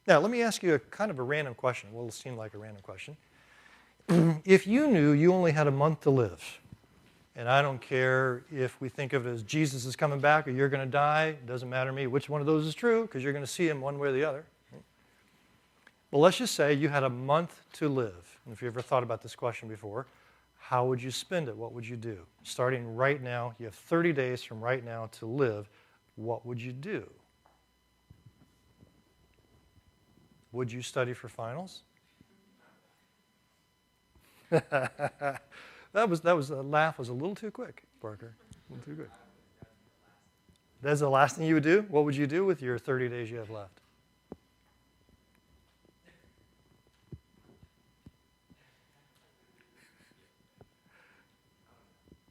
Now, let me ask you a kind of a random question. Well, it'll seem like a random question. If you knew you only had a month to live, and I don't care if we think of it as Jesus is coming back or you're going to die, it doesn't matter to me which one of those is true because you're going to see him one way or the other. Well, let's just say you had a month to live. And if you ever thought about this question before, how would you spend it? What would you do? Starting right now, you have 30 days from right now to live. What would you do? Would you study for finals? that laugh was a little too quick, Parker. A little too quick. That's the last thing you would do? What would you do with your 30 days you have left?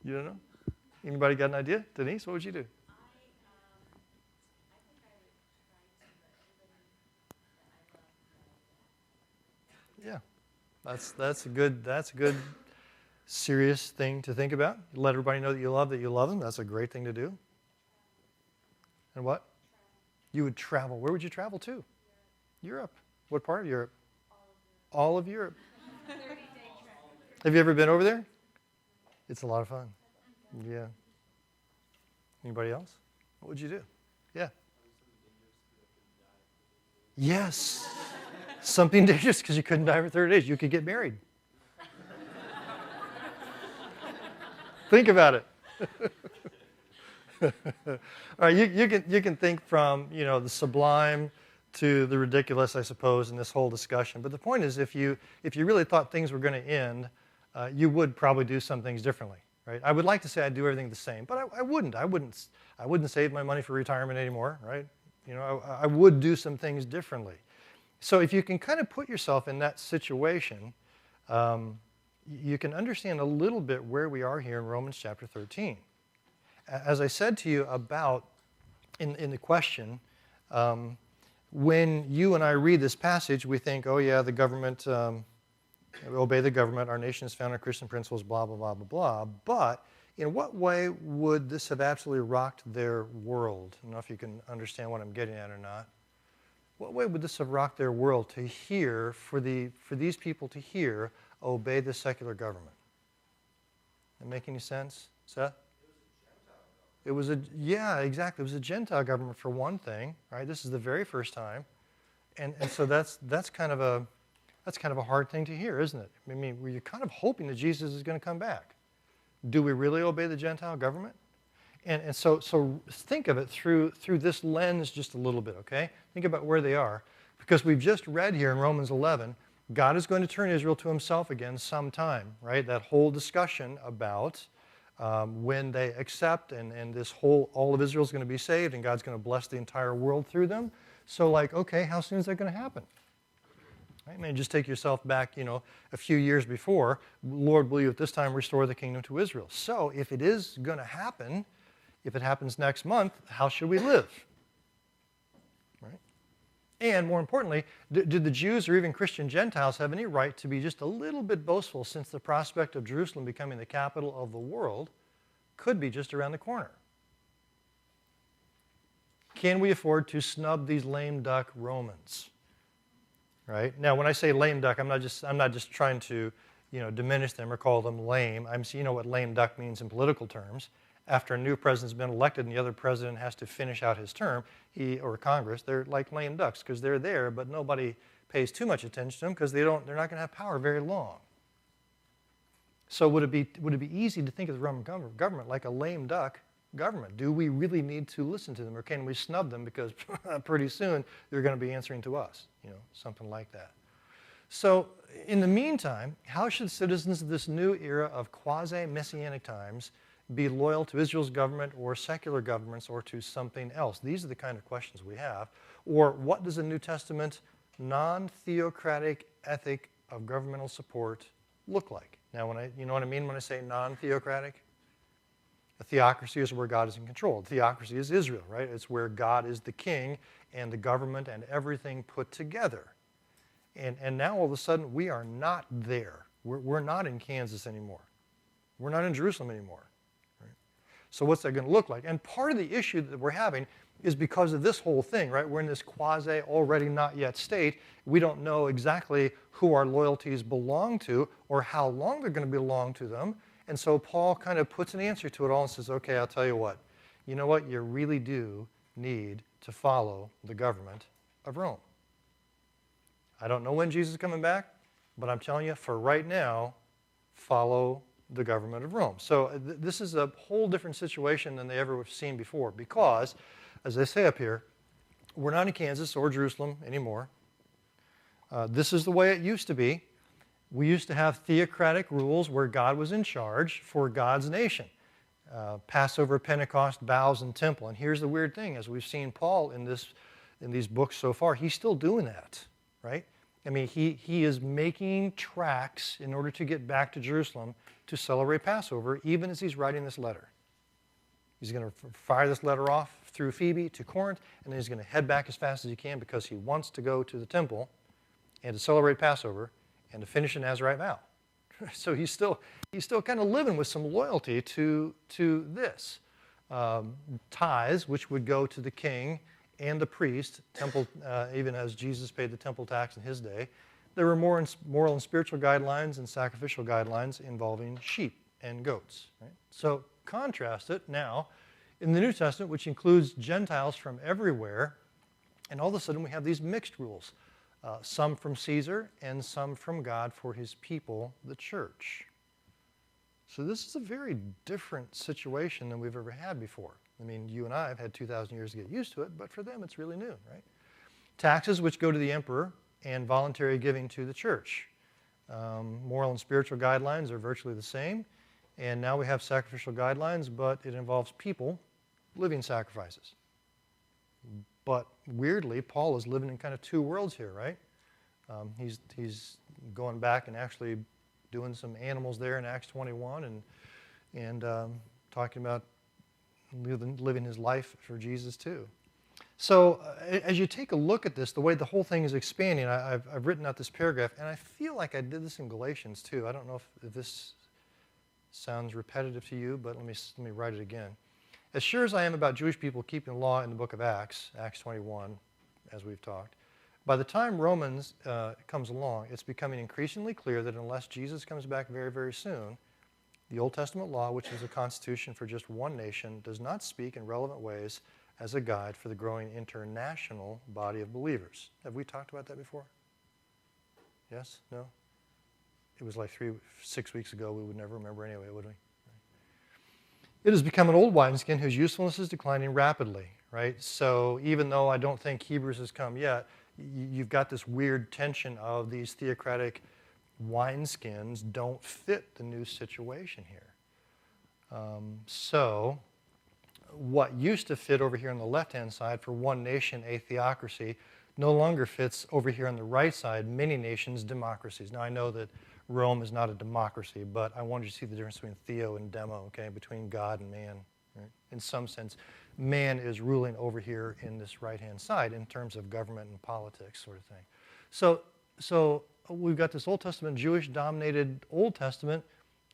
You don't know? Anybody got an idea? Denise, what would you do? Yeah, that's a good serious thing to think about. Let everybody know that you love them. That's a great thing to do. And what? You would travel. Where would you travel to? Europe. What part of Europe? All of Europe. 30-day trip. Have you ever been over there? It's a lot of fun. Yeah. Anybody else? What would you do? Yeah. Yes. Something dangerous because you couldn't die for 30 days. You could get married. Think about it. All right, you can think from the sublime to the ridiculous, I suppose, in this whole discussion. But the point is, if you really thought things were going to end, you would probably do some things differently, right? I would like to say I'd do everything the same, but I wouldn't. I wouldn't save my money for retirement anymore, right? I would do some things differently. So if you can kind of put yourself in that situation, you can understand a little bit where we are here in Romans chapter 13. As I said to you about in the question, when you and I read this passage, we think, oh yeah, the government, we obey the government, our nation is founded on Christian principles, blah, blah, blah, blah, blah. But in what way would this have absolutely rocked their world? I don't know if you can understand what I'm getting at or not. What way would this have rocked their world to hear, for these people to hear, obey the secular government? Does that make any sense, Seth? It was yeah, exactly. It was a Gentile government for one thing, right? This is the very first time, and so that's kind of a hard thing to hear, isn't it? I mean, you're kind of hoping that Jesus is going to come back. Do we really obey the Gentile government? And so think of it through this lens just a little bit, okay? Think about where they are. Because we've just read here in Romans 11, God is going to turn Israel to himself again sometime, right? That whole discussion about when they accept and all of Israel is going to be saved and God's going to bless the entire world through them. So okay, how soon is that going to happen? Right? I mean, just take yourself back, a few years before. Lord, will you at this time restore the kingdom to Israel? So if it is going to happen, if it happens next month, how should we live? Right? And more importantly, do the Jews or even Christian Gentiles have any right to be just a little bit boastful since the prospect of Jerusalem becoming the capital of the world could be just around the corner? Can we afford to snub these lame duck Romans? Right? Now, when I say lame duck, I'm not just trying to diminish them or call them lame. You know what lame duck means in political terms. After a new president's been elected and the other president has to finish out his term, he or Congress, they're like lame ducks because they're there, but nobody pays too much attention to them because they're not going to have power very long. So would it be easy to think of the Roman government like a lame duck government? Do we really need to listen to them, or can we snub them because pretty soon they're going to be answering to us? Something like that. So in the meantime, how should citizens of this new era of quasi-messianic times be loyal to Israel's government or secular governments or to something else? These are the kind of questions we have. Or what does a New Testament non-theocratic ethic of governmental support look like? Now, you know what I mean when I say non-theocratic? A theocracy is where God is in control. Theocracy is Israel, right? It's where God is the king and the government and everything put together. And now all of a sudden we are not there. We're not in Kansas anymore. We're not in Jerusalem anymore. So what's that going to look like? And part of the issue that we're having is because of this whole thing, right? We're in this quasi already not yet state. We don't know exactly who our loyalties belong to or how long they're going to belong to them. And so Paul kind of puts an answer to it all and says, okay, I'll tell you what. You know what? You really do need to follow the government of Rome. I don't know when Jesus is coming back, but I'm telling you, for right now, follow the government of Rome. So this is a whole different situation than they ever have seen before because, as they say up here, we're not in Kansas or Jerusalem anymore. This is the way it used to be. We used to have theocratic rules where God was in charge for God's nation. Passover, Pentecost, vows, and temple. And here's the weird thing, as we've seen Paul in these books so far, he's still doing that, right? I mean, he is making tracks in order to get back to Jerusalem to celebrate Passover, even as he's writing this letter. He's going to fire this letter off through Phoebe to Corinth, and then he's going to head back as fast as he can because he wants to go to the temple and to celebrate Passover and to finish a Nazirite vow. So he's still kind of living with some loyalty to this. Tithes, which would go to the king and the priest, temple, even as Jesus paid the temple tax in his day. There were more moral and spiritual guidelines and sacrificial guidelines involving sheep and goats. Right? So contrast it now in the New Testament, which includes Gentiles from everywhere, and all of a sudden we have these mixed rules. Some from Caesar and some from God for his people, the church. So this is a very different situation than we've ever had before. I mean, you and I have had 2,000 years to get used to it, but for them it's really new, right? Taxes which go to the emperor and voluntary giving to the church. Moral and spiritual guidelines are virtually the same. And now we have sacrificial guidelines, but it involves people living sacrifices. But weirdly, Paul is living in kind of two worlds here, right? He's going back and actually doing some animals there in Acts 21 and talking about living his life for Jesus too. So as you take a look at this, the way the whole thing is expanding, I've written out this paragraph, and I feel like I did this in Galatians too. I don't know if this sounds repetitive to you, but let me write it again. As sure as I am about Jewish people keeping the law in the book of Acts, Acts 21, as we've talked, by the time Romans comes along, it's becoming increasingly clear that unless Jesus comes back very, very soon, the Old Testament law, which is a constitution for just one nation, does not speak in relevant ways as a guide for the growing international body of believers. Have we talked about that before? Yes? No? It was like 6 weeks ago. We would never remember anyway, would we? It has become an old wineskin whose usefulness is declining rapidly, right? So even though I don't think Hebrews has come yet, you've got this weird tension of these theocratic wineskins don't fit the new situation here. So what used to fit over here on the left-hand side for one nation, a theocracy, no longer fits over here on the right side, many nations, democracies. Now I know that Rome is not a democracy, but I wanted you to see the difference between theo and demo, okay, between God and man. Right? In some sense, man is ruling over here in this right-hand side in terms of government and politics sort of thing. So we've got this Old Testament, Jewish-dominated Old Testament,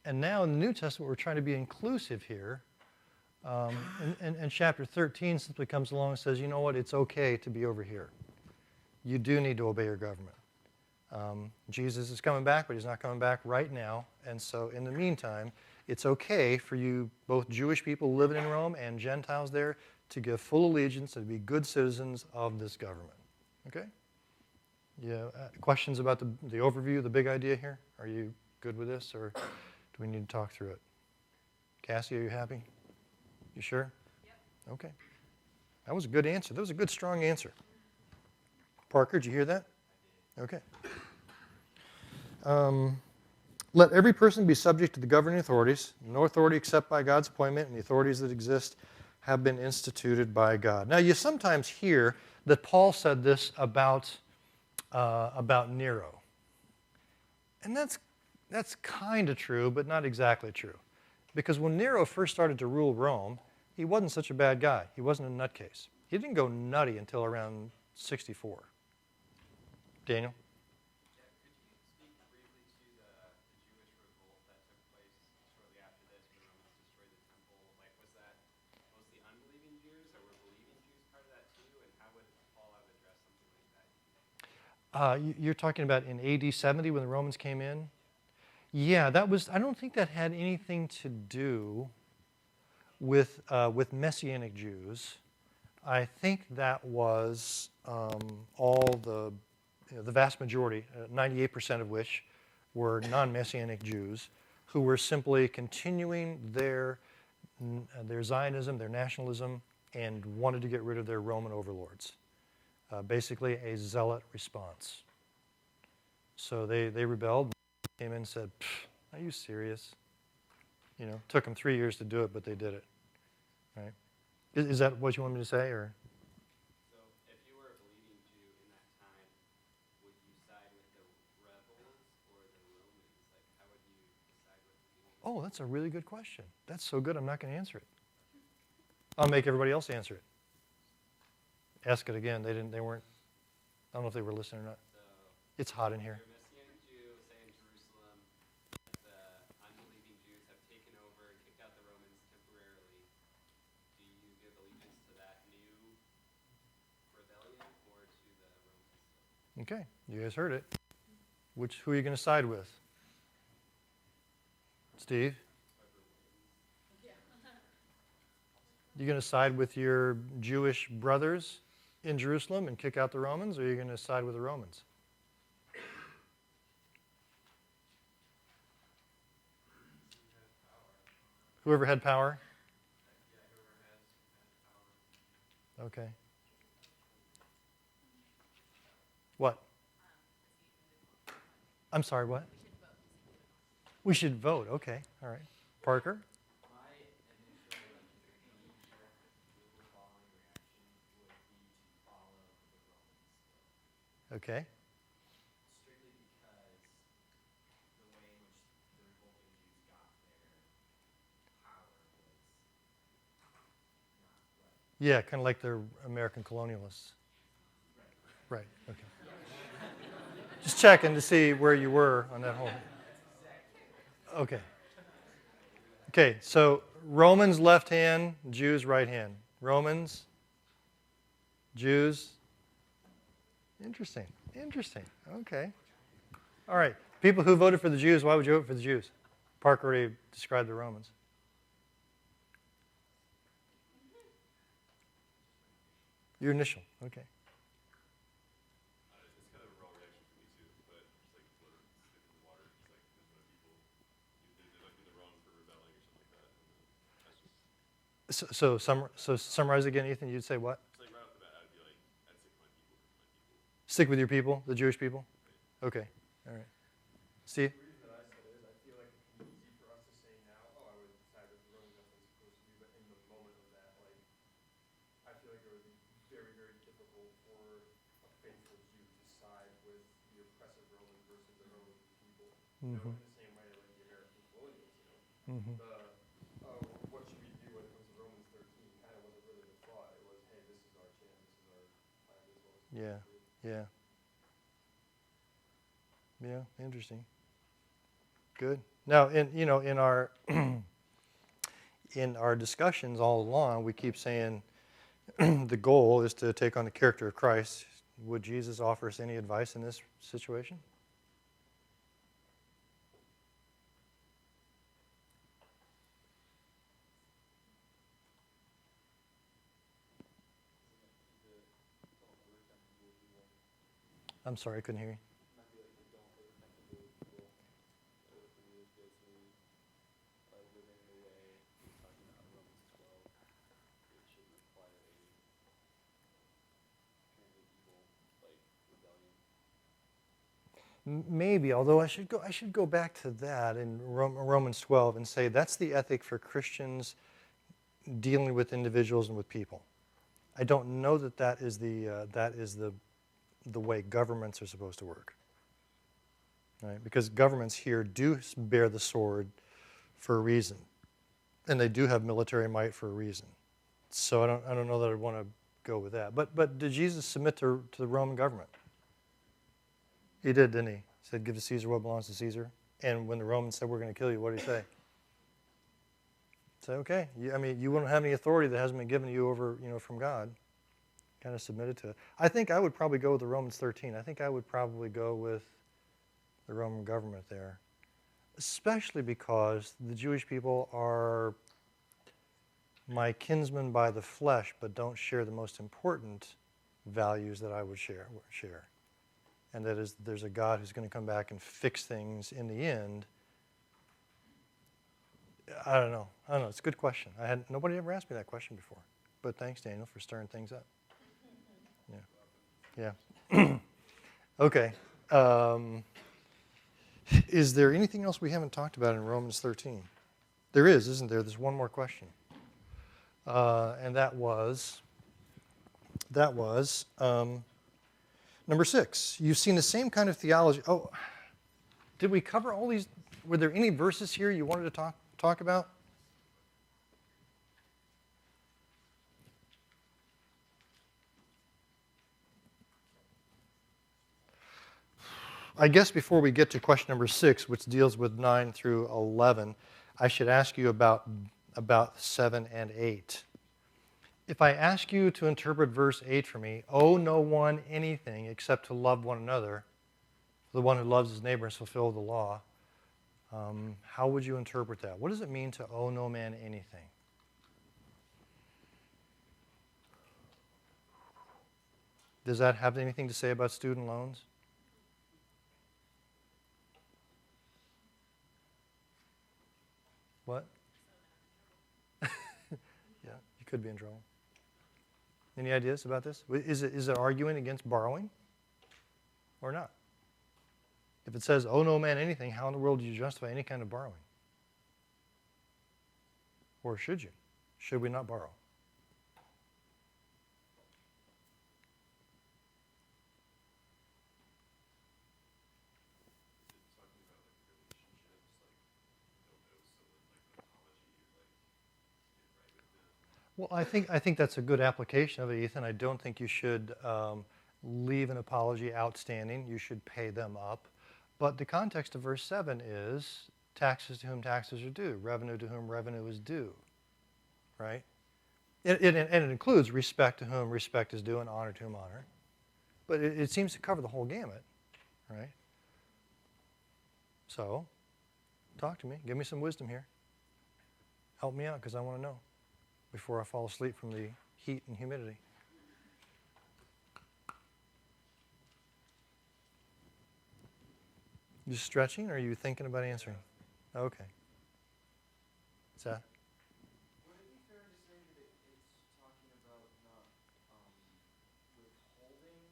and now in the New Testament we're trying to be inclusive here. And chapter 13 simply comes along and says, you know what, it's okay to be over here. You do need to obey your government. Jesus is coming back, but he's not coming back right now. And so in the meantime, it's okay for you, both Jewish people living in Rome and Gentiles there, to give full allegiance and to be good citizens of this government. Okay? Yeah. Questions about the overview, the big idea here? Are you good with this, or do we need to talk through it? Cassie, are you happy? You sure? Yep. Okay. That was a good answer. That was a good, strong answer. Parker, did you hear that? Okay. Let every person be subject to the governing authorities. No authority except by God's appointment, and the authorities that exist have been instituted by God. Now, you sometimes hear that Paul said this about Nero. And that's kind of true, but not exactly true. Because when Nero first started to rule Rome, he wasn't such a bad guy. He wasn't a nutcase. He didn't go nutty until around 64. Daniel? Yeah, could you speak briefly to the Jewish revolt that took place shortly after this when Romans destroyed the temple? Like, was that You're talking about in AD 70 when the Romans came in? Yeah, that was, I don't think that had anything to do with Messianic Jews. I think that was all the vast majority, 98% of which were non-Messianic Jews who were simply continuing their Zionism, their nationalism, and wanted to get rid of their Roman overlords. Basically a zealot response. So they rebelled, came in and said, "Are you serious?" You know, took them 3 years to do it, but they did it. Right? Is that what you want me to say, or? So, if you were a believing Jew in that time, would you side with the rebels or the Romans? Like, how would you decide what to do? Oh, that's a really good question. That's so good, I'm not going to answer it. I'll make everybody else answer it. Ask it again. They weren't, I don't know if they were listening or not. So, It's hot in here. you're a Messianic Jew, say in Jerusalem, the unbelieving Jews have taken over and kicked out the Romans temporarily. Do you give allegiance to that new rebellion or to the Romans? Okay, you guys heard it. Who are you going to side with? Steve? You going to side with your Jewish brothers in Jerusalem and kick out the Romans, or are you going to side with the Romans? Whoever had power? Okay. What? I'm sorry, what? We should vote. Okay, all right. Parker? My initial knee-jerk following reaction would be to follow the Romans. Okay. Strictly because the way in which the revolting Jews got their power was not right. Yeah, kind of like the American colonialists. Right, okay. Just checking to see where you were on that whole. Okay. Okay, so Romans left hand, Jews right hand. Romans, Jews. Interesting, interesting. Okay. All right. People who voted for the Jews, why would you vote for the Jews? Parker already described the Romans. Your initial, okay. It's kind of a raw reaction for me too, but just like water, stick in the water, just like there's other people, they might be in the wrong for rebelling or something like that. And that's just So summarize again, Ethan. You'd say what? it's like right off the bat, I'd be like, I'd stick with my people because my people. Stick with your people, the Jewish people. Okay. All right. Steve. The reason that I said is I feel like it can be easy for us to say now, oh, I would side with the Romans, that's what I'm supposed to do, but in the moment of that, like, I feel like it would be very, very difficult for a faithful Jew to side with the oppressive Roman versus the Roman people. You know, in the same way like the American colonials, you know. Mm-hmm. What should we do when it comes to Romans 13 kind of wasn't really the thought. It was, hey, this is our chance, this is our time, this is what we're Yeah. supposed to do. Yeah. Yeah, interesting. Good. Now, in our in our discussions all along, we keep saying the goal is to take on the character of Christ. Would Jesus offer us any advice in this situation? I'm sorry, I couldn't hear you. Might be like the don't overcome the people. For me, it gives me living the way he's talking about Romans 12. It should require a apparently evil like rebellion. Maybe, although I should go back to that in Romans 12 and say that's the ethic for Christians dealing with individuals and with people. I don't know that is the way governments are supposed to work, right? Because governments here do bear the sword for a reason, and they do have military might for a reason. So I don't know that I'd want to go with that. But did Jesus submit to the Roman government? He did, didn't he? He said, "Give to Caesar what belongs to Caesar." And when the Romans said, "We're going to kill you," what did he say? Say, "Okay, you won't have any authority that hasn't been given to you over, from God." kind of submitted to it. I think I would probably go with the Romans 13. I think I would probably go with the Roman government there, especially because the Jewish people are my kinsmen by the flesh, but don't share the most important values that I would share. And that is, there's a God who's going to come back and fix things in the end. I don't know. It's a good question. Nobody ever asked me that question before. But thanks, Daniel, for stirring things up. Yeah. Okay. Is there anything else we haven't talked about in Romans 13? There is, isn't there? There's one more question. And that was number 6. You've seen the same kind of theology. Oh, did we cover all these? Were there any verses here you wanted to talk about? I guess before we get to question number 6, which deals with 9 through 11, I should ask you about 7 and 8. If I ask you to interpret verse 8 for me, owe no one anything except to love one another, the one who loves his neighbor has fulfilled the law, how would you interpret that? What does it mean to owe no man anything? Does that have anything to say about student loans? What? Yeah, you could be in trouble. Any ideas about this? Is it arguing against borrowing or not? If it says, owe no man anything, how in the world do you justify any kind of borrowing? Or should you? Should we not borrow? Well, I think that's a good application of it, Ethan. I don't think you should leave an apology outstanding. You should pay them up. But the context of verse 7 is taxes to whom taxes are due, revenue to whom revenue is due, right? And it includes respect to whom respect is due and honor to whom honor. But it seems to cover the whole gamut, right? So, talk to me. Give me some wisdom here. Help me out because I want to know before I fall asleep from the heat and humidity. You stretching or are you thinking about answering? Okay. Seth? Would it be fair to say that it's talking about not withholding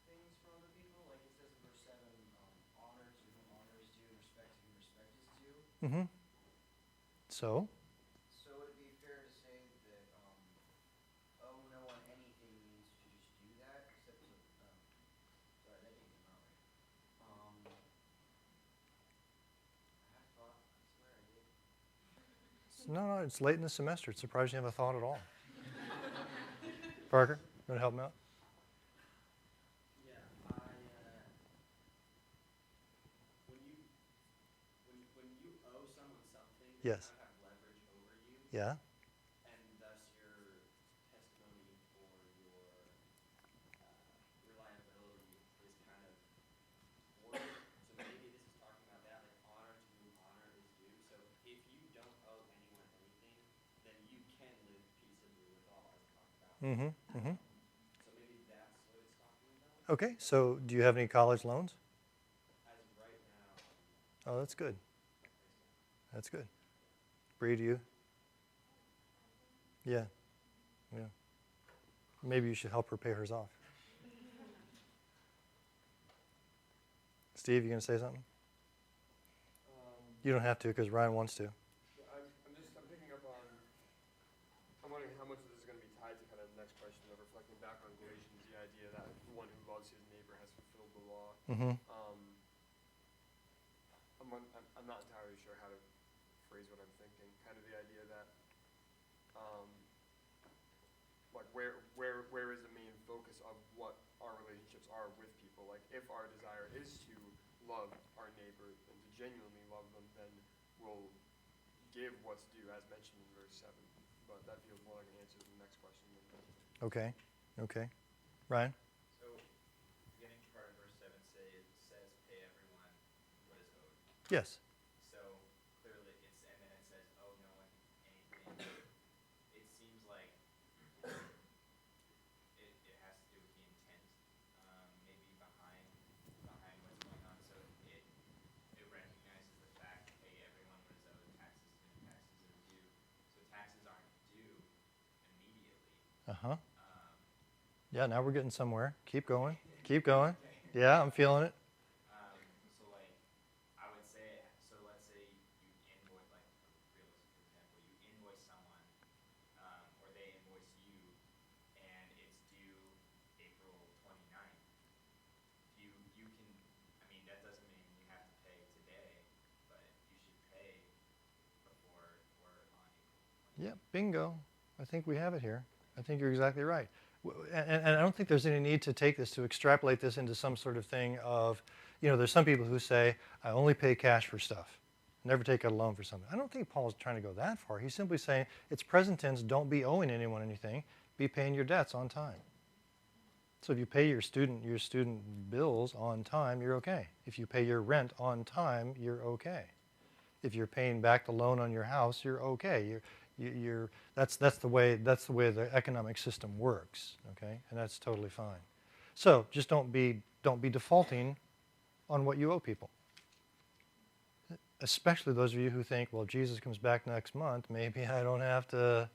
things from other people? Like it says in verse 7, honor to whom honor is due and respect to whom respect is due. Mm-hmm. So? So would it be fair to say that owe no one anything means to just do that? Except to, sorry, that didn't come out right. I thought, I swear I did. No, it's late in the semester. It's surprised you have a thought at all. Parker, you want to help me out? Yeah, when you owe someone something, Yes. they have leverage over you, Yeah? and thus your testimony or your reliability is kind of thwarted. So maybe this is talking about that, like honor to whom honor is due. So if you don't owe anyone anything, then you can live peaceably with all, as talked about. Mm-hmm. Mm-hmm. So maybe that's what it's talking about. Okay, so do you have any college loans? As of right now, Oh, that's good. That's good. Bree, do you? Yeah. Yeah. Maybe you should help her pay hers off. Steve, you going to say something? You don't have to because Ryan wants to. I'm picking up on, I'm wondering how much of this is going to be tied to kind of the next question of reflecting back on Galatians, the idea that the one who loves his neighbor has fulfilled the law. Mm-hmm. I'm not entirely sure how to phrase what I'm thinking. Kind of the idea that, like where is the main focus of what our relationships are with people? Like if our desire is to love our neighbor and to genuinely love them, then we'll give what's due as mentioned in verse 7. But that feels more like an answer to the next question than that. Okay. Okay, Ryan? So, beginning part of verse 7 says, pay everyone what is owed. Yes. So, clearly and then it says, owe no one anything. It seems like it has to do with the intent, maybe behind what's going on. So, it recognizes the fact, pay everyone what is owed, taxes to whom taxes are due. So, taxes aren't due immediately. Uh-huh. Um, Yeah, now we're getting somewhere. Keep going. Keep going. Yeah, I'm feeling it. So like, I would say, so let's say you invoice, like a realistic example, you invoice someone, or they invoice you, and it's due April 29th. You can, I mean, that doesn't mean you have to pay today, but you should pay before or on April 29th. Yeah, bingo. I think we have it here. I think you're exactly right. And I don't think there's any need to take this, to extrapolate this into some sort of thing of, there's some people who say, I only pay cash for stuff, never take out a loan for something. I don't think Paul is trying to go that far. He's simply saying, it's present tense, don't be owing anyone anything, be paying your debts on time. So if you pay your student bills on time, you're okay. If you pay your rent on time, you're okay. If you're paying back the loan on your house, you're okay. That's the way the economic system works, okay? And that's totally fine. So just don't be defaulting on what you owe people. Especially those of you who think, well, if Jesus comes back next month, maybe I don't have to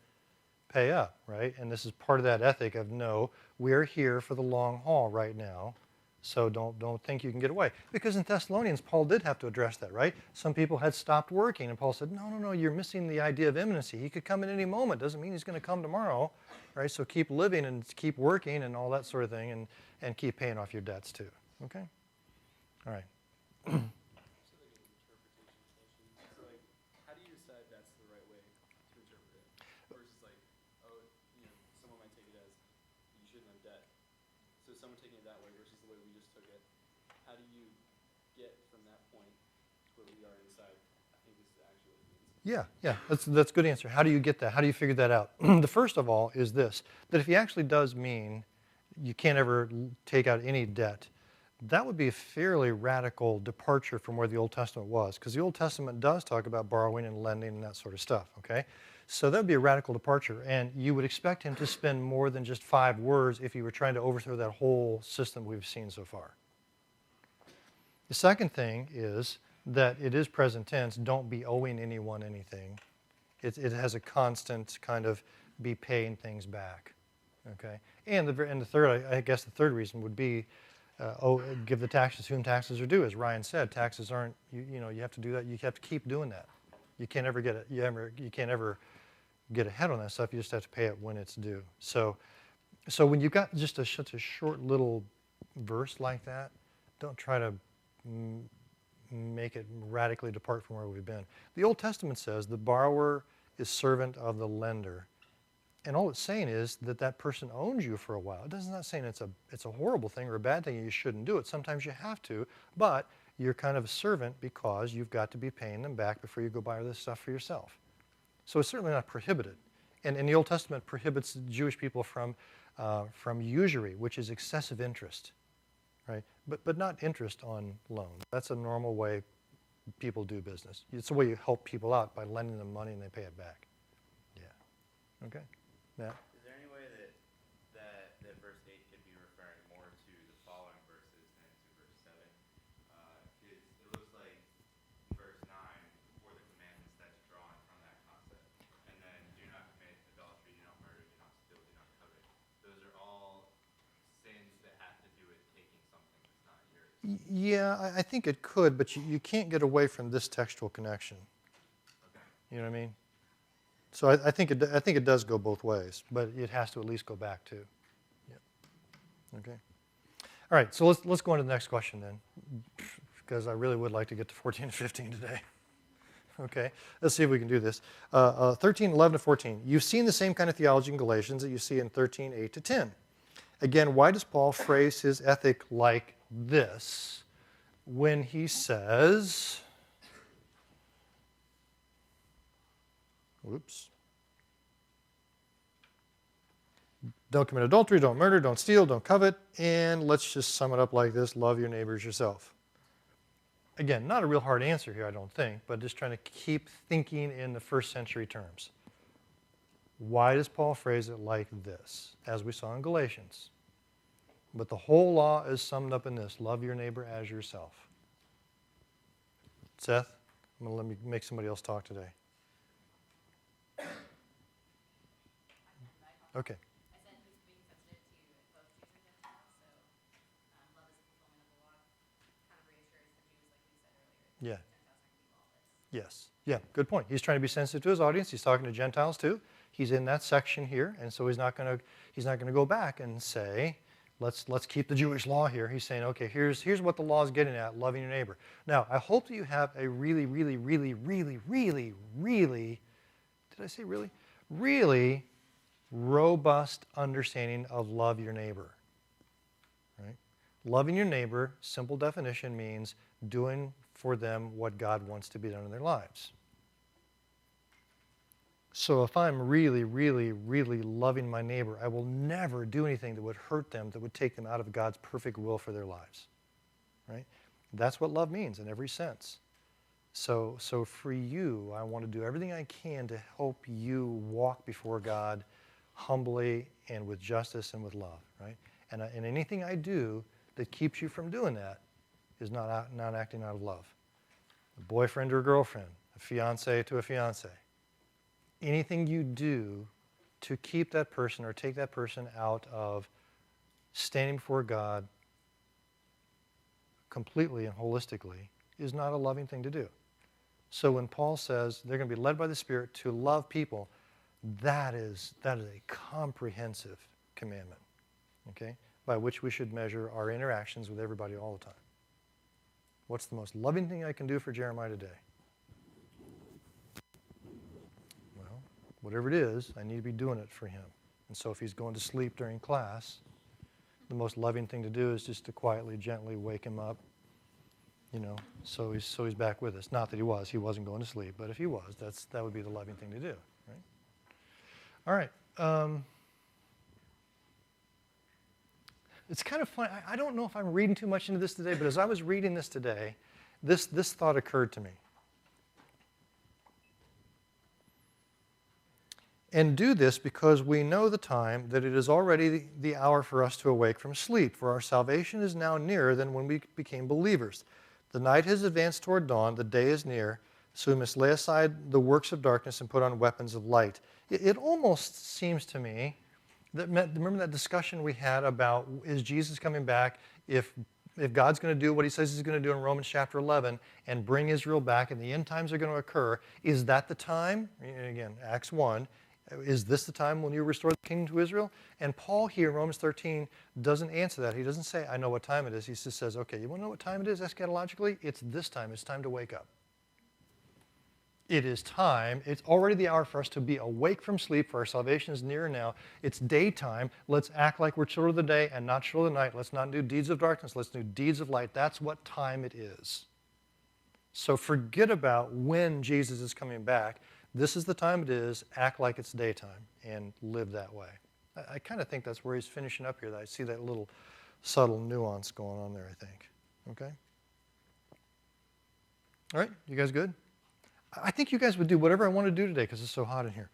pay up, right? And this is part of that ethic of, no, we're here for the long haul right now. So don't think you can get away. Because in Thessalonians, Paul did have to address that, right? Some people had stopped working, and Paul said, no, you're missing the idea of imminency. He could come at any moment. Doesn't mean he's going to come tomorrow, right? So keep living and keep working and all that sort of thing, and keep paying off your debts too, okay? All right. So like an interpretation question. So like, how do you decide that's the right way to interpret it? Versus like, oh, someone might take it as you shouldn't have debt. So someone taking it that way versus the way we just took it. How do you get from that point to where we are and decide, I think this is actually what it means? Yeah, that's a good answer. How do you get that? How do you figure that out? The first of all is this, that if he actually does mean you can't ever take out any debt, that would be a fairly radical departure from where the Old Testament was, because the Old Testament does talk about borrowing and lending and that sort of stuff, okay? So that would be a radical departure, and you would expect him to spend more than just 5 words if he were trying to overthrow that whole system we've seen so far. The second thing is that it is present tense, don't be owing anyone anything. It has a constant kind of be paying things back, okay? And the third, I guess the third reason would be, give the taxes whom taxes are due. As Ryan said, taxes aren't, you have to do that. You have to keep doing that. You can't ever get it. You can't ever get ahead on that stuff. You just have to pay it when it's due. So when you've got just such a short little verse like that, don't try to make it radically depart from where we've been. The Old Testament says the borrower is servant of the lender. And all it's saying is that person owns you for a while. It doesn't not saying it's a horrible thing or a bad thing and you shouldn't do it. Sometimes you have to, but you're kind of a servant because you've got to be paying them back before you go buy this stuff for yourself. So it's certainly not prohibited. And the Old Testament prohibits Jewish people from usury, which is excessive interest, right? But not interest on loans. That's a normal way people do business. It's the way you help people out by lending them money and they pay it back. Yeah. Okay. Matt? Is there any way that verse 8 could be referring more to the following verses than to verse 7? Because it looks like in verse 9, before the commandments, that's drawn from that concept. And then do not commit adultery, do not murder, do not steal, do not covet. Those are all sins that have to do with taking something that's not yours. Yeah, I think it could, but you can't get away from this textual connection. Okay. You know what I mean? So I think it does go both ways, but it has to at least go back too. Yeah. Okay. All right. So let's go on to the next question then, because I really would like to get to 14 and 15 today. Okay. Let's see if we can do this. 13, 11 to 14. You've seen the same kind of theology in Galatians that you see in 13, 8 to 10. Again, why does Paul phrase his ethic like this when he says, whoops. Don't commit adultery, don't murder, don't steal, don't covet, and let's just sum it up like this: love your neighbors yourself. Again, not a real hard answer here, I don't think, but just trying to keep thinking in the first century terms. Why does Paul phrase it like this, as we saw in Galatians? But the whole law is summed up in this: love your neighbor as yourself. Seth, I'm going to let me make somebody else talk today. Okay. I said he's being sensitive to both Jews and Gentiles, so love is a fulfillment of the law. Kind of reassures the Jews, like you said earlier. Yeah. Gentiles are going to be lawless. Yes. Yeah, good point. He's trying to be sensitive to his audience. He's talking to Gentiles too. He's in that section here, and so he's not going to go back and say, let's keep the Jewish law here. He's saying, okay, here's what the law is getting at: loving your neighbor. Now, I hope that you have a really, really, really, really, really, really, did I say really? Really robust understanding of love your neighbor. Right? Loving your neighbor, simple definition, means doing for them what God wants to be done in their lives. So if I'm really, really, really loving my neighbor, I will never do anything that would hurt them, that would take them out of God's perfect will for their lives. Right? That's what love means in every sense. So for you, I want to do everything I can to help you walk before God humbly and with justice and with love. Right? And anything I do that keeps you from doing that is not acting out of love. A boyfriend to a girlfriend, a fiance to a fiance. Anything you do to keep that person or take that person out of standing before God completely and holistically is not a loving thing to do. So when Paul says they're going to be led by the Spirit to love people, that is a comprehensive commandment, okay, by which we should measure our interactions with everybody all the time. What's the most loving thing I can do for Jeremiah today? Well, whatever it is, I need to be doing it for him. And so if he's going to sleep during class, the most loving thing to do is just to quietly, gently wake him up, so he's back with us. Not that he wasn't going to sleep, but if he was, that would be the loving thing to do, right? All right. It's kind of fun. I don't know if I'm reading too much into this today, but as I was reading this today, this thought occurred to me. And do this because we know the time, that it is already the hour for us to awake from sleep, for our salvation is now nearer than when we became believers. The night has advanced toward dawn, the day is near, so we must lay aside the works of darkness and put on weapons of light. It almost seems to me that, remember that discussion we had about, is Jesus coming back if God's going to do what he says he's going to do in Romans chapter 11 and bring Israel back and the end times are going to occur, is that the time? And again, Acts 1, is this the time when you restore the kingdom to Israel? And Paul here in Romans 13 doesn't answer that. He doesn't say, I know what time it is. He just says, okay, you want to know what time it is eschatologically? It's this time. It's time to wake up. It is time. It's already the hour for us to be awake from sleep, for our salvation is nearer now. It's daytime. Let's act like we're children of the day and not children of the night. Let's not do deeds of darkness. Let's do deeds of light. That's what time it is. So forget about when Jesus is coming back. This is the time it is. Act like it's daytime and live that way. I kind of think that's where he's finishing up here. I see that little subtle nuance going on there, I think. Okay? All right, you guys good? I think you guys would do whatever I want to do today because it's so hot in here.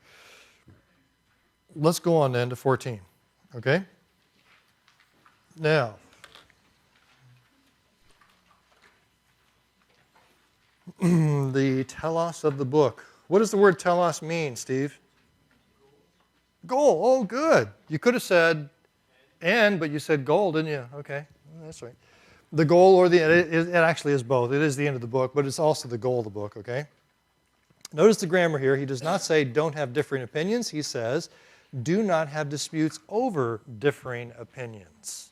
Let's go on then to 14. Okay? Now, the telos of the book. What does the word telos mean, Steve? Goal. Oh, good. You could have said end, but you said goal, didn't you? Okay, that's right. The goal or the end, it actually is both. It is the end of the book, but it's also the goal of the book, okay? Notice the grammar here. He does not say don't have differing opinions. He says do not have disputes over differing opinions.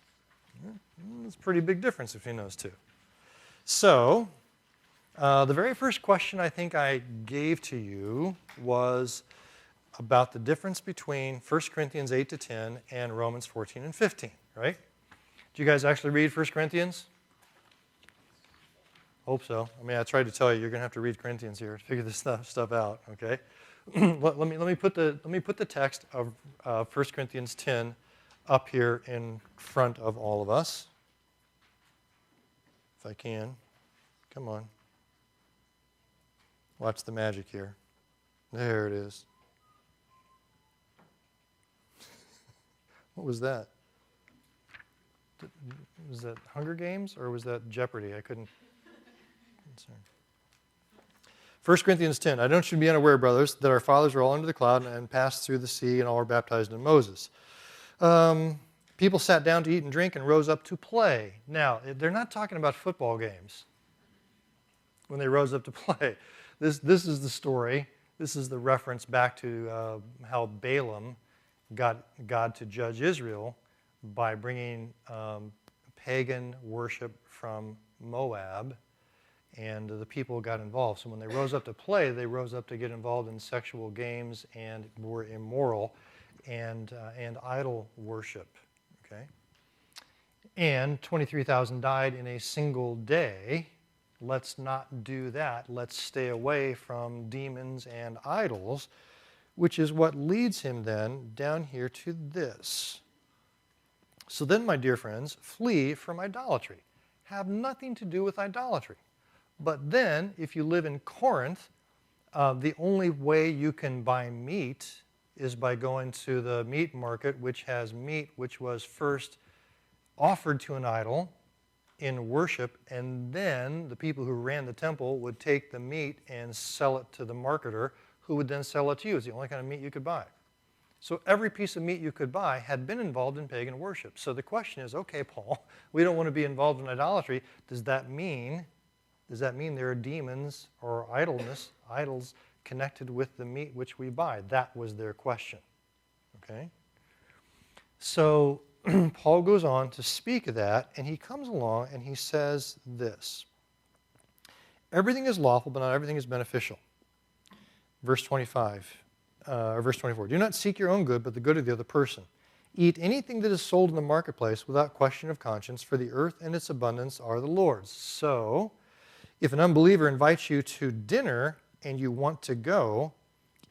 That's a pretty big difference between those two. So, the very first question I think I gave to you was about the difference between 1 Corinthians 8 to 10 and Romans 14 and 15, right? Did you guys actually read 1 Corinthians? Hope so. I mean, I tried to tell you, you're going to have to read Corinthians here to figure this stuff out, okay? let me put the text of 1 Corinthians 10 up here in front of all of us. If I can. Come on. Watch the magic here. There it is. What was that? Was that Hunger Games or was that Jeopardy? I couldn't. Sorry. 1 Corinthians 10. I don't should be unaware, brothers, that our fathers were all under the cloud and passed through the sea and all were baptized in Moses. People sat down to eat and drink and rose up to play. Now, they're not talking about football games when they rose up to play. This is the story. This is the reference back to how Balaam got God to judge Israel by bringing pagan worship from Moab, and the people got involved. So when they rose up to play, they rose up to get involved in sexual games and were immoral and idol worship. Okay, and 23,000 died in a single day. Let's not do that. Let's stay away from demons and idols, which is what leads him then down here to this. So then, my dear friends, flee from idolatry. Have nothing to do with idolatry. But then, if you live in Corinth, the only way you can buy meat is by going to the meat market, which has meat which was first offered to an idol in worship, and then the people who ran the temple would take the meat and sell it to the marketer, who would then sell it to you. It's the only kind of meat you could buy. So every piece of meat you could buy had been involved in pagan worship. So the question is, okay, Paul, we don't want to be involved in idolatry. Does that mean there are demons or idols connected with the meat which we buy? That was their question. Okay? So Paul goes on to speak of that, and he comes along and he says this. Everything is lawful, but not everything is beneficial. Verse 25. Verse 24, do not seek your own good, but the good of the other person. Eat anything that is sold in the marketplace without question of conscience, for the earth and its abundance are the Lord's. So, if an unbeliever invites you to dinner and you want to go,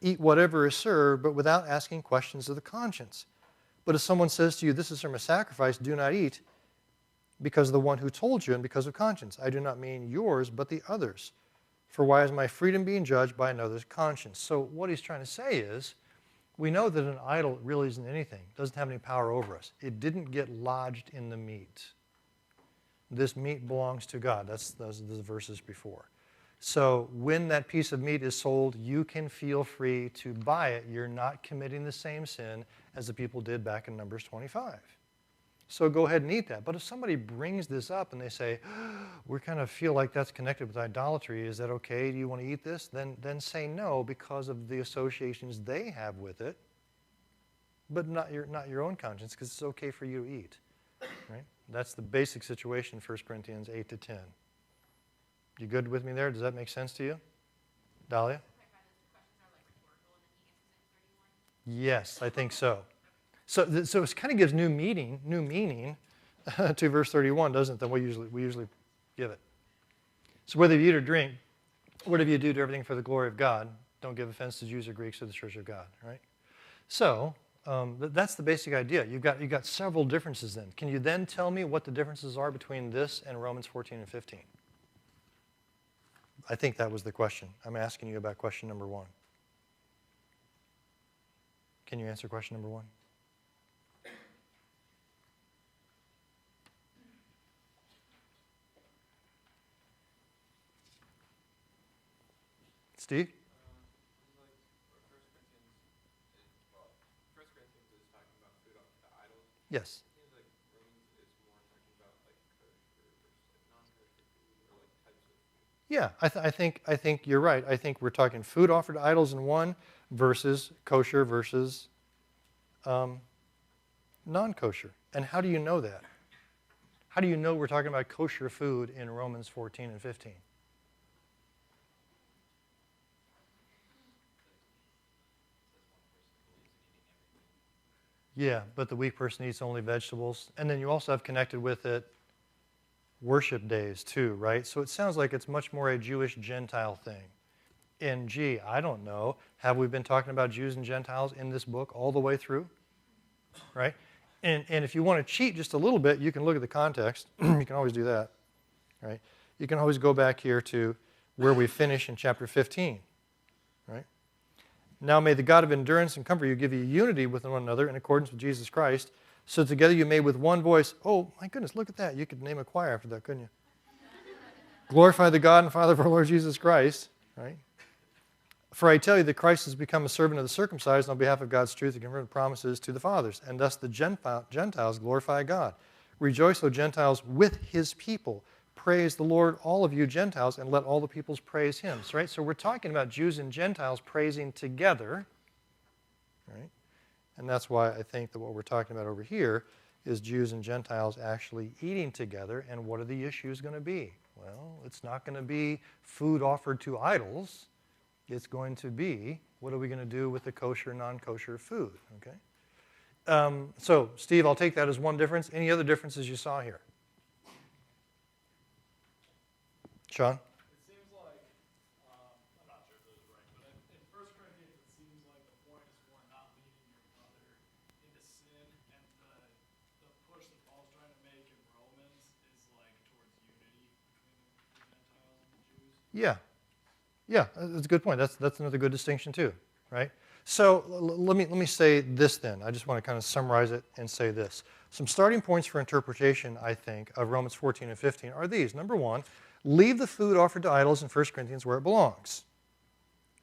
eat whatever is served, but without asking questions of the conscience. But if someone says to you, this is from a sacrifice, do not eat, because of the one who told you and because of conscience. I do not mean yours, but the others. For why is my freedom being judged by another's conscience? So what he's trying to say is, we know that an idol really isn't anything. It doesn't have any power over us. It didn't get lodged in the meat. This meat belongs to God. Those are the verses before. So when that piece of meat is sold, you can feel free to buy it. You're not committing the same sin as the people did back in Numbers 25. So go ahead and eat that. But if somebody brings this up and they say, we kind of feel like that's connected with idolatry, is that okay? Do you want to eat this? Then say no, because of the associations they have with it, but not your own conscience, because it's okay for you to eat. Right? That's the basic situation, 1 Corinthians 8 to 10. You good with me there? Does that make sense to you? Dahlia? Yes, I think so. So it kind of gives new meaning to verse 31, doesn't it, than we usually give it. So whether you eat or drink, whatever you do, do everything for the glory of God. Don't give offense to Jews or Greeks or the church of God, right? So that's the basic idea. You've got several differences then. Can you then tell me what the differences are between this and Romans 14 and 15? I think that was the question. I'm asking you about question number 1. Can you answer question number 1? Steve? First Corinthians is talking about food offered to idols. Yes. It seems like Romans is more talking about like kosher versus like non-kosher food or like types of food. Yeah, I think you're right. I think we're talking food offered to idols in one versus kosher versus non-kosher. And how do you know that? How do you know we're talking about kosher food in Romans 14 and 15? Yeah, but the weak person eats only vegetables. And then you also have connected with it worship days too, right? So it sounds like it's much more a Jewish Gentile thing. And gee, I don't know, have we been talking about Jews and Gentiles in this book all the way through? Right? And if you want to cheat just a little bit, you can look at the context. You can always do that, right? You can always go back here to where we finish in chapter 15, right? Now may the God of endurance and comfort you give you unity with one another in accordance with Jesus Christ, so together you may with one voice, oh my goodness, look at that. You could name a choir after that, couldn't you? Glorify the God and Father of our Lord Jesus Christ, right? For I tell you that Christ has become a servant of the circumcised on behalf of God's truth to confirm promises to the fathers, and thus the Gentiles glorify God. Rejoice, O Gentiles, with his people. Praise the Lord, all of you Gentiles, and let all the peoples praise him. So, right? So we're talking about Jews and Gentiles praising together, right? And that's why I think that what we're talking about over here is Jews and Gentiles actually eating together. And what are the issues going to be? Well, it's not going to be food offered to idols. It's going to be, what are we going to do with the kosher, non-kosher food, okay? So, Steve, I'll take that as one difference. Any other differences you saw here? Sean? It seems like, I'm not sure if this is right, but in 1 Corinthians, it seems like the point is more not leading your brother into sin, and the push that Paul's trying to make in Romans is like towards unity between the Gentiles and the Jews. Yeah. Yeah, that's a good point. That's another good distinction too, right? So let me say this then. I just want to kind of summarize it and say this. Some starting points for interpretation, I think, of Romans 14 and 15 are these. Number one, leave the food offered to idols in 1 Corinthians where it belongs.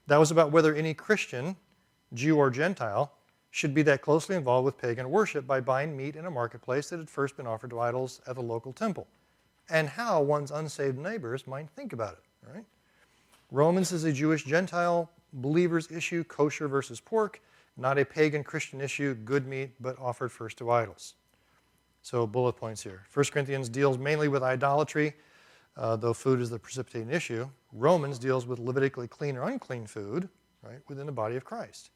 That was about whether any Christian, Jew or Gentile, should be that closely involved with pagan worship by buying meat in a marketplace that had first been offered to idols at the local temple, and how one's unsaved neighbors might think about it, right? Romans is a Jewish Gentile believers issue, kosher versus pork, not a pagan Christian issue, good meat, but offered first to idols. So bullet points here. 1 Corinthians deals mainly with idolatry, though food is the precipitating issue. Romans deals with Levitically clean or unclean food, right, within the body of Christ.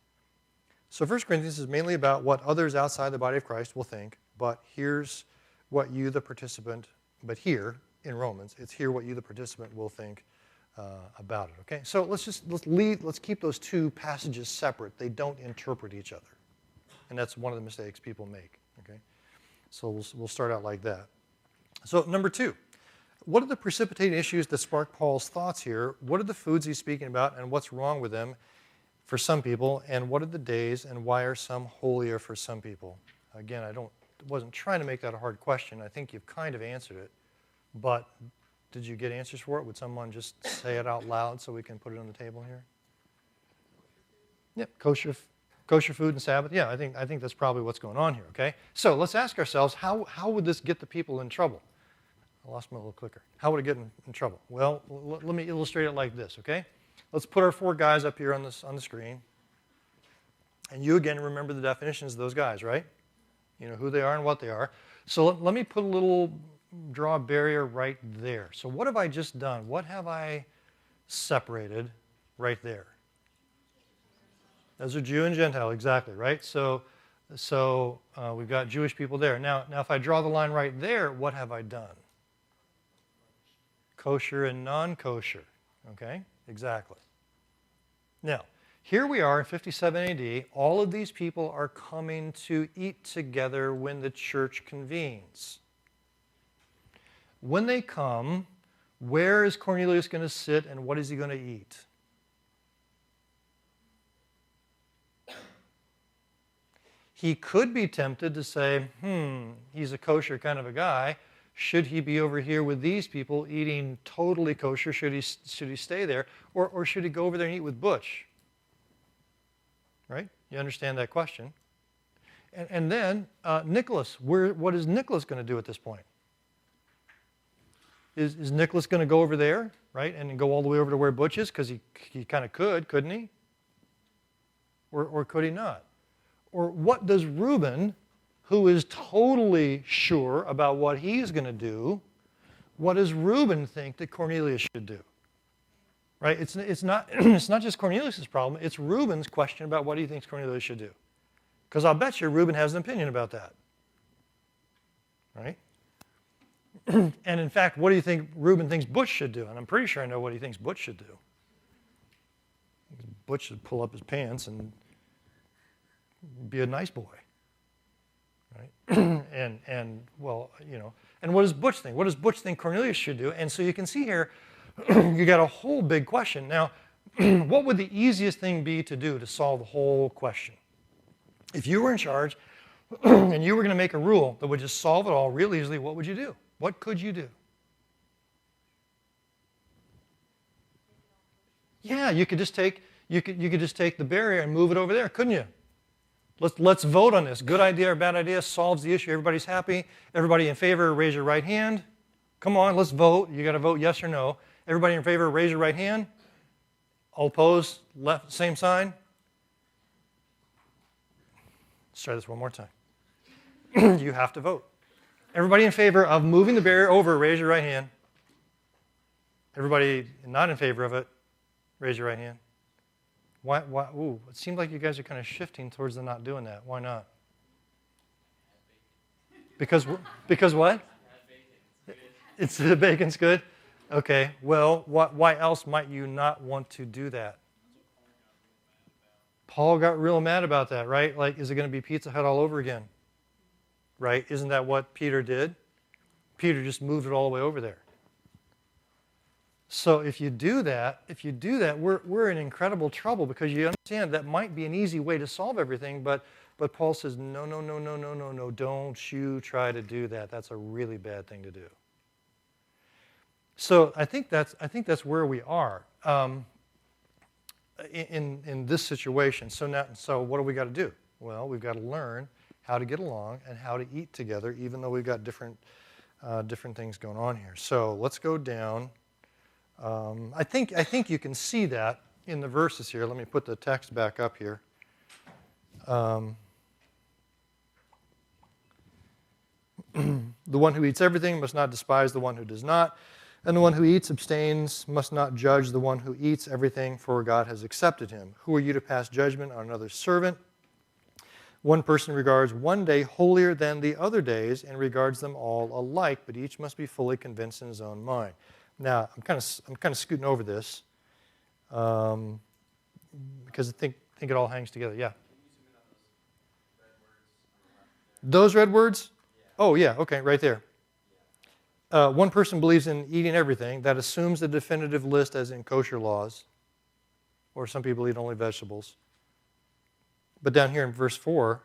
So 1 Corinthians is mainly about what others outside the body of Christ will think, but here's what you, the participant, but here in Romans, it's here what you, the participant, will think about it. Okay, so let's keep those two passages separate. They don't interpret each other, and that's one of the mistakes people make. Okay, so we'll start out like that. So number two, what are the precipitating issues that spark Paul's thoughts here? What are the foods he's speaking about, and what's wrong with them for some people? And what are the days, and why are some holier for some people? Again, wasn't trying to make that a hard question. I think you've kind of answered it, but did you get answers for it? Would someone just say it out loud so we can put it on the table here? Yep, kosher food and Sabbath. Yeah, I think that's probably what's going on here, okay? So let's ask ourselves, how would this get the people in trouble? I lost my little clicker. How would it get in trouble? Well, let me illustrate it like this, okay? Let's put our four guys up here on the screen. And you, again, remember the definitions of those guys, right? You know who they are and what they are. So let me put a little, draw a barrier right there. So what have I just done? What have I separated right there? Those are Jew and Gentile, exactly, right? So we've got Jewish people there. Now, if I draw the line right there, what have I done? Kosher and non-kosher, okay? Exactly. Now, here we are in 57 AD. All of these people are coming to eat together when the church convenes. When they come, where is Cornelius going to sit and what is he going to eat? He could be tempted to say, he's a kosher kind of a guy. Should he be over here with these people eating totally kosher? Should he stay there? Or should he go over there and eat with Butch? Right? You understand that question. And then Nicholas, what is Nicholas going to do at this point? Is Nicholas going to go over there, right, and go all the way over to where Butch is? Because he kind of could, couldn't he? Or could he not? Or what does Reuben, who is totally sure about what he's going to do, what does Reuben think that Cornelius should do? Right? It's not it's not just Cornelius' problem. It's Reuben's question about what he thinks Cornelius should do. Because I'll bet you Reuben has an opinion about that. Right? And in fact, what do you think Reuben thinks Butch should do? And I'm pretty sure I know what he thinks Butch should do. Butch should pull up his pants and be a nice boy. right? and well, and what does Butch think? What does Butch think Cornelius should do? And so you can see here, you got a whole big question. Now, what would the easiest thing be to do to solve the whole question? If you were in charge and you were going to make a rule that would just solve it all real easily, what would you do? What could you do? Yeah, you could just take the barrier and move it over there, couldn't you? Let's vote on this. Good idea or bad idea, solves the issue. Everybody's happy. Everybody in favor, raise your right hand. Come on, let's vote. You got to vote yes or no. Everybody in favor, raise your right hand. All opposed, left, same sign. Let's try this one more time. You have to vote. Everybody in favor of moving the barrier over, raise your right hand. Everybody not in favor of it, raise your right hand. Why? Ooh, it seems like you guys are kind of shifting towards the not doing that. Why not? Because what? It's the bacon's good? Okay, well, why else might you not want to do that? Paul got real mad about that, right? Like, is it going to be Pizza Hut all over again? Right? Isn't that what Peter did? Peter just moved it all the way over there. So if you do that, we're in incredible trouble, because you understand that might be an easy way to solve everything, but Paul says, no, don't you try to do that. That's a really bad thing to do. So I think that's where we are in this situation. So what do we got to do? Well, we've got to learn how to get along and how to eat together, even though we've got different things going on here. So let's go down. I think you can see that in the verses here. Let me put the text back up here. The one who eats everything must not despise the one who does not, and the one who eats abstains must not judge the one who eats everything, for God has accepted him. Who are you to pass judgment on another's servant? One person regards one day holier than the other days and regards them all alike, but each must be fully convinced in his own mind. Now, I'm kind of scooting over this because I think it all hangs together. Yeah. Those red words? Oh, yeah. Okay, right there. One person believes in eating everything. That assumes the definitive list as in kosher laws, or some people eat only vegetables. But down here in verse 4,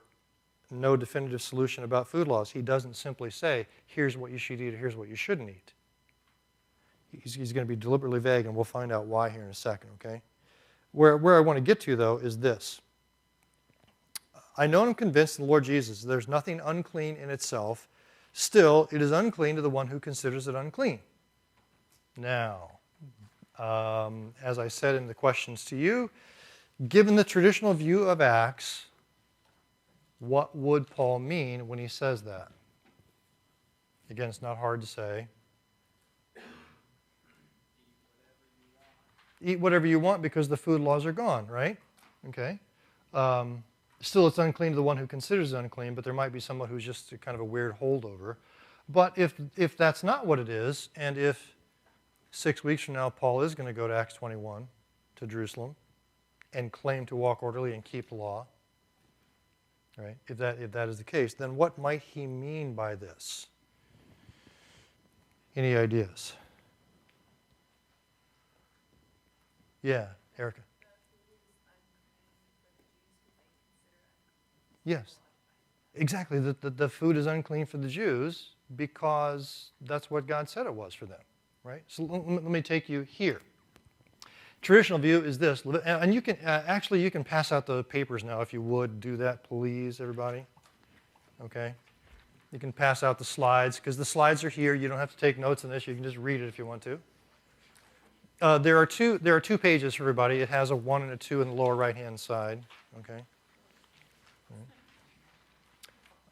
no definitive solution about food laws. He doesn't simply say, here's what you should eat, or here's what you shouldn't eat. He's going to be deliberately vague, and we'll find out why here in a second, okay? Where I want to get to, though, is this. I know and I'm convinced in the Lord Jesus there's nothing unclean in itself. Still, it is unclean to the one who considers it unclean. Now, as I said in the questions to you, given the traditional view of Acts, what would Paul mean when he says that? Again, it's not hard to say. Eat whatever you want because the food laws are gone, right? Okay. Still, it's unclean to the one who considers it unclean, but there might be someone who's just kind of a weird holdover. But if that's not what it is, and if 6 weeks from now Paul is going to go to Acts 21, to Jerusalem, and claim to walk orderly and keep the law, right? If that is the case, then what might he mean by this? Any ideas? Yeah, Erica. Yes, exactly. The food is unclean for the Jews because that's what God said it was for them, right? So let me take you here. Traditional view is this, and you can actually you can pass out the papers now if you would do that, please, everybody. Okay, you can pass out the slides because the slides are here. You don't have to take notes on this. You can just read it if you want to. There are two pages for everybody. It has a 1 and a 2 in the lower right-hand side. Okay.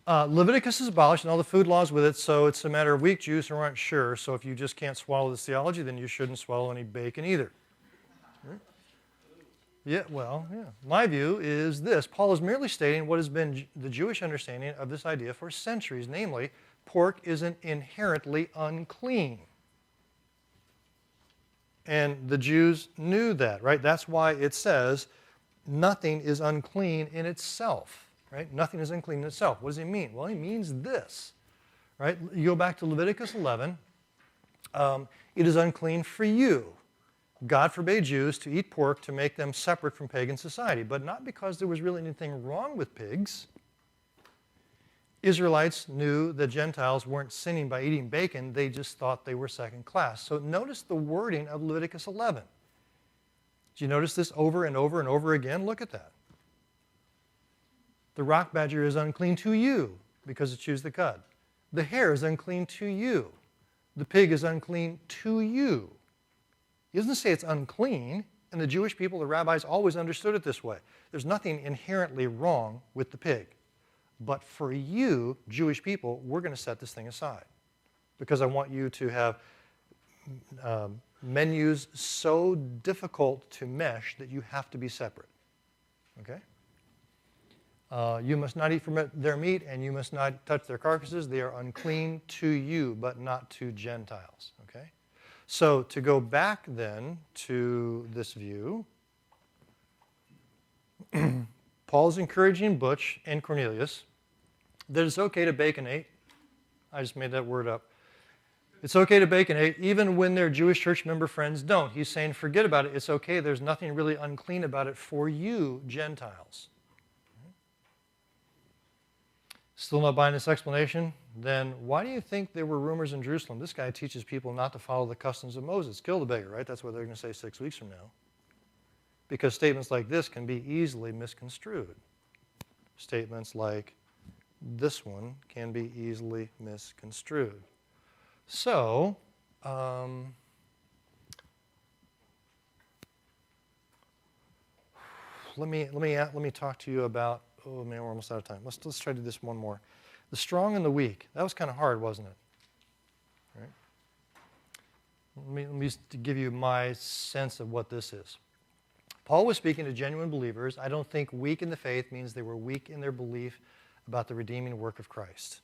Leviticus is abolished and all the food laws with it, so it's a matter of weak Jews who aren't sure. So if you just can't swallow this theology, then you shouldn't swallow any bacon either. Yeah, well, yeah. My view is this. Paul is merely stating what has been the Jewish understanding of this idea for centuries, namely, pork isn't inherently unclean. And the Jews knew that, right? That's why it says nothing is unclean in itself. right? Nothing is unclean in itself. What does he mean? Well, he means this, right? You go back to Leviticus 11. It is unclean for you. God forbade Jews to eat pork to make them separate from pagan society, but not because there was really anything wrong with pigs. Israelites knew that Gentiles weren't sinning by eating bacon. They just thought they were second class. So notice the wording of Leviticus 11. Do you notice this over and over and over again? Look at that. The rock badger is unclean to you because it chews the cud. The hare is unclean to you. The pig is unclean to you. He doesn't say it's unclean, and the Jewish people, the rabbis, always understood it this way. There's nothing inherently wrong with the pig. But for you, Jewish people, we're going to set this thing aside because I want you to have menus so difficult to mesh that you have to be separate. Okay? You must not eat from their meat, and you must not touch their carcasses. They are unclean to you, but not to Gentiles. Okay? So to go back then to this view, Paul's encouraging Butch and Cornelius that it's okay to baconate. I just made that word up. It's okay to baconate even when their Jewish church member friends don't. He's saying, forget about it. It's okay. There's nothing really unclean about it for you, Gentiles. Still not buying this explanation? Then why do you think there were rumors in Jerusalem? This guy teaches people not to follow the customs of Moses. Kill the beggar, right? That's what they're going to say 6 weeks from now. Because statements like this can be easily misconstrued. Statements like this one can be easily misconstrued. So, let me talk to you about. Oh man, we're almost out of time. Let's try to do this one more. The strong and the weak. That was kind of hard, wasn't it? All right. Let me just give you my sense of what this is. Paul was speaking to genuine believers. I don't think weak in the faith means they were weak in their belief about the redeeming work of Christ.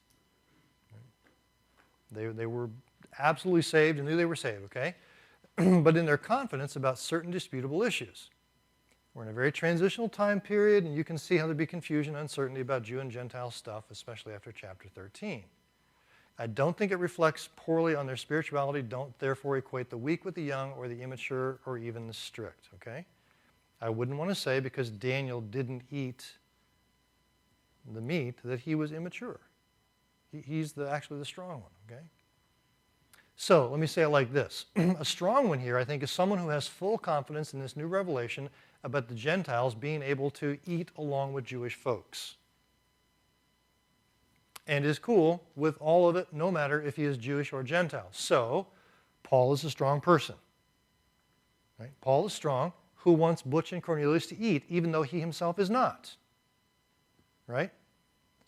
They were absolutely saved and knew they were saved, okay? But in their confidence about certain disputable issues. We're in a very transitional time period, and you can see how there'd be confusion and uncertainty about Jew and Gentile stuff, especially after chapter 13. I don't think it reflects poorly on their spirituality. Don't therefore equate the weak with the young or the immature or even the strict, okay? I wouldn't want to say because Daniel didn't eat the meat that he was immature. He's actually the strong one, okay? So let me say it like this. A strong one here, I think, is someone who has full confidence in this new revelation about the Gentiles being able to eat along with Jewish folks. And is cool with all of it, no matter if he is Jewish or Gentile. So, Paul is a strong person. Right? Paul is strong, who wants Butch and Cornelius to eat, even though he himself is not. Right?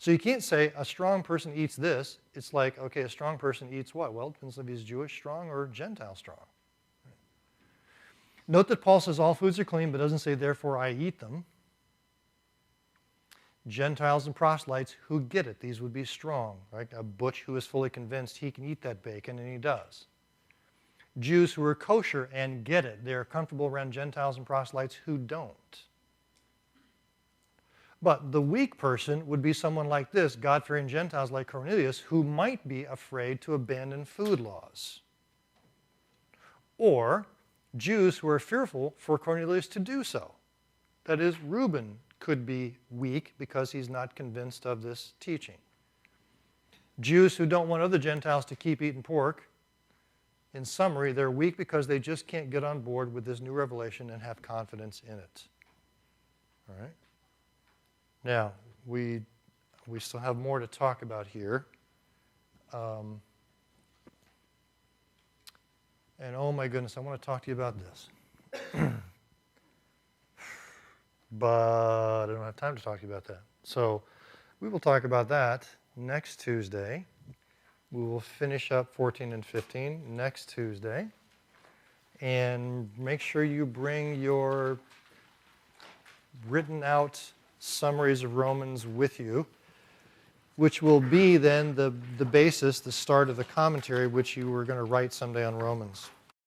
So you can't say a strong person eats this. It's like, okay, a strong person eats what? Well, it depends if he's Jewish strong or Gentile strong. Right? Note that Paul says all foods are clean, but doesn't say, therefore, I eat them. Gentiles and proselytes who get it, these would be strong. Right? A Butch who is fully convinced he can eat that bacon, and he does. Jews who are kosher and get it, they are comfortable around Gentiles and proselytes who don't. But the weak person would be someone like this, God-fearing Gentiles like Cornelius, who might be afraid to abandon food laws. Or Jews who are fearful for Cornelius to do so. That is, Reuben could be weak because he's not convinced of this teaching. Jews who don't want other Gentiles to keep eating pork, in summary, they're weak because they just can't get on board with this new revelation and have confidence in it. All right? Now, we still have more to talk about here. And oh my goodness, I want to talk to you about this. But I don't have time to talk to you about that. So we will talk about that next Tuesday. We will finish up 14 and 15 next Tuesday. And make sure you bring your written out summaries of Romans with you, which will be then the basis, the start of the commentary, which you were going to write someday on Romans.